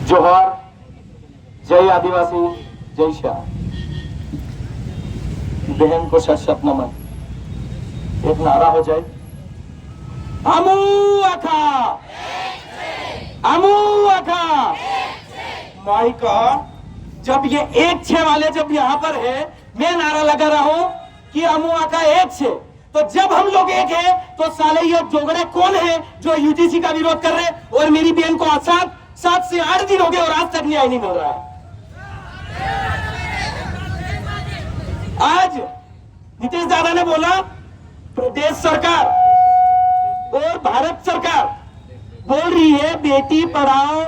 जोहार, जय आदिवासी, जय शाह। बहन को शत नमन। एक नारा हो जाए, अमू अखा, अमू अखा। माई का जब ये 1-6 वाले जब यहाँ पर है, मैं नारा लगा रहा हूं कि अमू अखा 1-6, तो जब हम लोग एक है तो साले ये जोगड़े कौन है जो यूजीसी का विरोध कर रहे हैं? और मेरी बहन को 7 से 8 दिन हो गए और आज तक न्याय नहीं मिल रहा है। आज नीतीश दादा ने बोला प्रदेश सरकार और भारत सरकार बोल रही है बेटी पढ़ाओ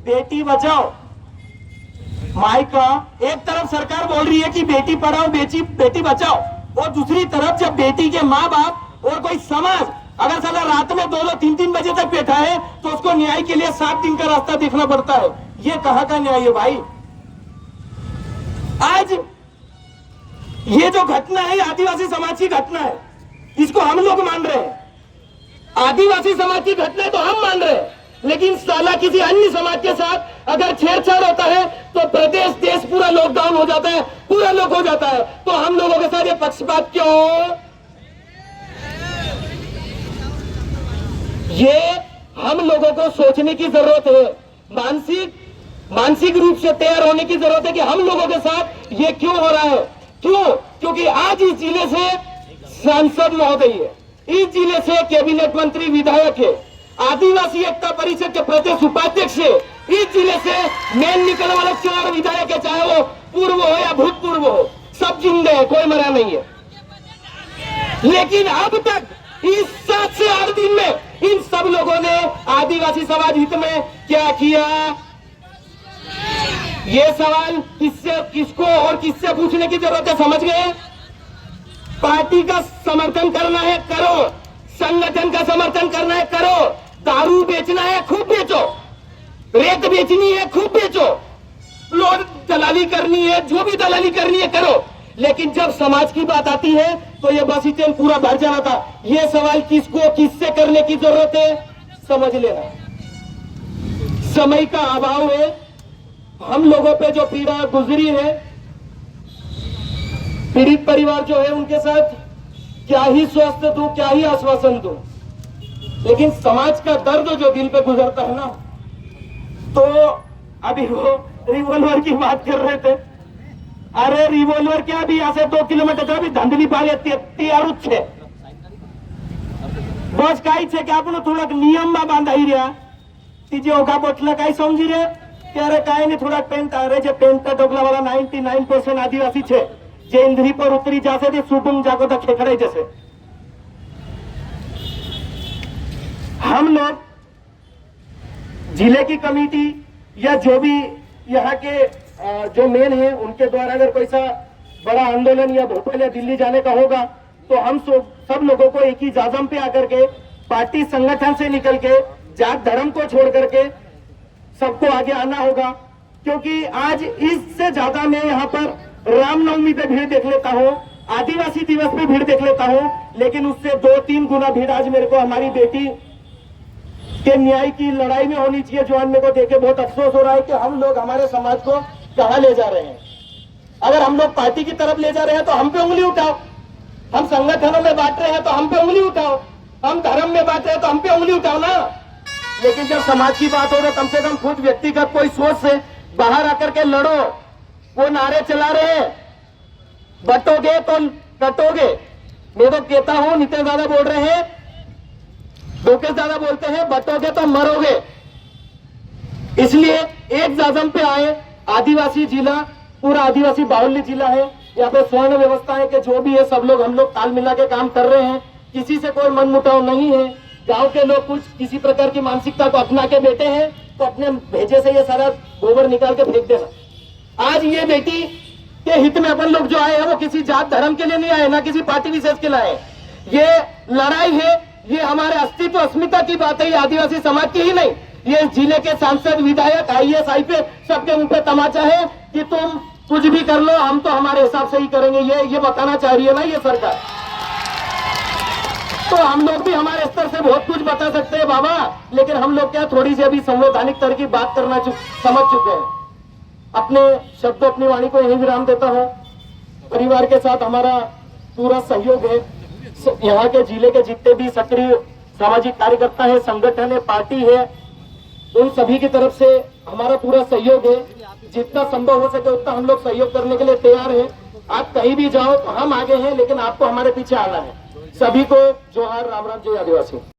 बेटी बचाओ। माई का एक तरफ सरकार बोल रही है कि बेटी पढ़ाओ बेटी बचाओ, और दूसरी तरफ जब बेटी के माँ बाप और कोई समाज अगर साला रात में 2-2, 3-3 बजे तक बैठा है तो उसको न्याय के लिए 7 दिन का रास्ता देखना पड़ता है। ये कहाँ का न्याय है भाई? आज ये जो घटना है आदिवासी समाज की घटना है, इसको हम लोग मान रहे हैं। आदिवासी समाज की घटना है तो हम मान रहे हैं, लेकिन साला किसी अन्य समाज के साथ अगर छेड़छाड़ होता है तो प्रदेश देश पूरा लॉकडाउन हो जाता है, पूरा लॉक हो जाता है। तो हम लोगों के साथ ये पक्षपात क्यों? ये हम लोगों को सोचने की जरूरत है, मानसिक रूप से तैयार होने की जरूरत है कि हम लोगों के साथ ये क्यों हो रहा है। क्यों? क्योंकि आज इस जिले से सांसद महोदय है, इस जिले से कैबिनेट मंत्री विधायक है, आदिवासी एकता परिषद के प्रदेश उपाध्यक्ष है, इस जिले से मेन निकलने वाले 4 विधायक है, चाहे वो पूर्व हो या भूतपूर्व हो, सब जिंदे हैं, कोई मरा नहीं है। लेकिन अब तक इस 7 से 8 दिन में इन सब लोगों ने आदिवासी समाज हित में क्या किया? ये सवाल किसको और किससे पूछने की जरूरत है? समझ गए? पार्टी का समर्थन करना है करो, संगठन का समर्थन करना है करो, दारू बेचना है खूब बेचो, रेत बेचनी है खूब बेचो, लोड दलाली करनी है, जो भी दलाली करनी है करो। लेकिन जब समाज की बात आती है तो ये बस इतना पूरा भर जाना था। ये सवाल किसको किससे करने की जरूरत है समझ लेना। समय का अभाव है, हम लोगों पे जो पीड़ा गुजरी है, पीड़ित परिवार जो है उनके साथ क्या ही स्वस्थ दूं, क्या ही आश्वासन दूं, लेकिन समाज का दर्द जो दिल पे गुजरता है ना, तो अभी वो रिवॉल्वर की बात कर रहे थे। अरे रिवॉल्वर क्या, अभी यहाँ से 2 किलोमीटर का भी धंधली पाले तैयार छे, बस काई छे कि आपने थोड़ा नियम में बांधाई रहा तीजे ओघा बोटला काई समझी रे ત્યારે કાઈ નહીં, થોડા પેન્ટ અરે જે પેન્ટ ડોગલા વાળા 99% આદિવાસી છે જે ઇન્દ્રી પર ઉતરી જશે તે સુડુમ જાગો તો ખેખડાઈ જશે। हम लोग जिले की कमेटी या जो भी यहाँ के जो मेन है उनके द्वारा अगर कोई सा बड़ा आंदोलन या भोपाल या दिल्ली जाने का होगा तो हम सब लोगों को एक ही जाजम पे आकर के पार्टी संगठन से निकल के जात धर्म को छोड़ करके सबको आगे आना होगा। क्योंकि आज इससे ज्यादा मैं यहाँ पर रामनवमी पे भीड़ देख लेता हूँ, आदिवासी दिवस पे भीड़ देख लेता हूँ, लेकिन उससे 2-3 गुना भीड़ आज मेरे को हमारी बेटी के न्याय की लड़ाई में होनी चाहिए। जो मेरे को देखे बहुत अफसोस हो रहा है कि हम लोग हमारे समाज को कहाँ ले जा रहे हैं। अगर हम लोग पार्टी की तरफ ले जा रहे हैं तो हम पे उंगली उठाओ, हम संगठनों में बांट रहे हैं तो हम पे उंगली उठाओ, हम धर्म में बांट रहे हैं तो हम पे उंगली उठाओ ना। लेकिन जब समाज की बात हो तो कम से कम खुद व्यक्तिगत कोई सोच से बाहर आकर के लड़ो। वो नारे चला रहे हैं बटोगे तो कटोगे, मैं तो कहता हूं नितेश दादा बोल रहे हैं, लोकेश दादा बोलते हैं बटोगे तो मरोगे। इसलिए एक जाजम पे आए, आदिवासी जिला पूरा आदिवासी बाहुल्य जिला है, यहाँ पे स्वर्ण व्यवस्था है कि जो भी है सब लोग हम लोग ताल मिला के काम कर रहे हैं, किसी से कोई मनमुटाव नहीं है। गांव के लोग कुछ किसी प्रकार की मानसिकता को अपना के बैठे हैं तो अपने भेजे से ये सारा गोबर निकाल के फेंक देना। आज ये बेटी के हित में अपन लोग जो आए हैं वो किसी जात धर्म के लिए नहीं आए, ना किसी पार्टी विशेष के लिए आए। ये लड़ाई है, ये हमारे अस्तित्व अस्मिता की बात है, ये आदिवासी समाज की ही नहीं, ये जिले के सांसद विधायक IAS IPS सबके मुंह पे तमाचा है कि तुम कुछ भी कर लो, हम तो हमारे हिसाब से ही करेंगे। ये बताना चाह रही है ना ये सरकार। तो हम लोग भी हमारे स्तर से बहुत कुछ बता सकते हैं बाबा, लेकिन हम लोग क्या थोड़ी सी अभी संवैधानिक तरह की बात करना समझ चुके हैं। अपने शब्दों अपनी वाणी को यही विराम देता हूं। परिवार के साथ हमारा पूरा सहयोग है। यहाँ के जिले के जितने भी सक्रिय सामाजिक कार्यकर्ता है, संगठन है, पार्टी है, उन सभी की तरफ से हमारा पूरा सहयोग है। जितना संभव हो सके उतना हम लोग सहयोग करने के लिए तैयार हैं। आप कहीं भी जाओ तो हम आगे हैं, लेकिन आपको हमारे पीछे आना है। सभी को जोहार, राम राम, जय आदिवासी।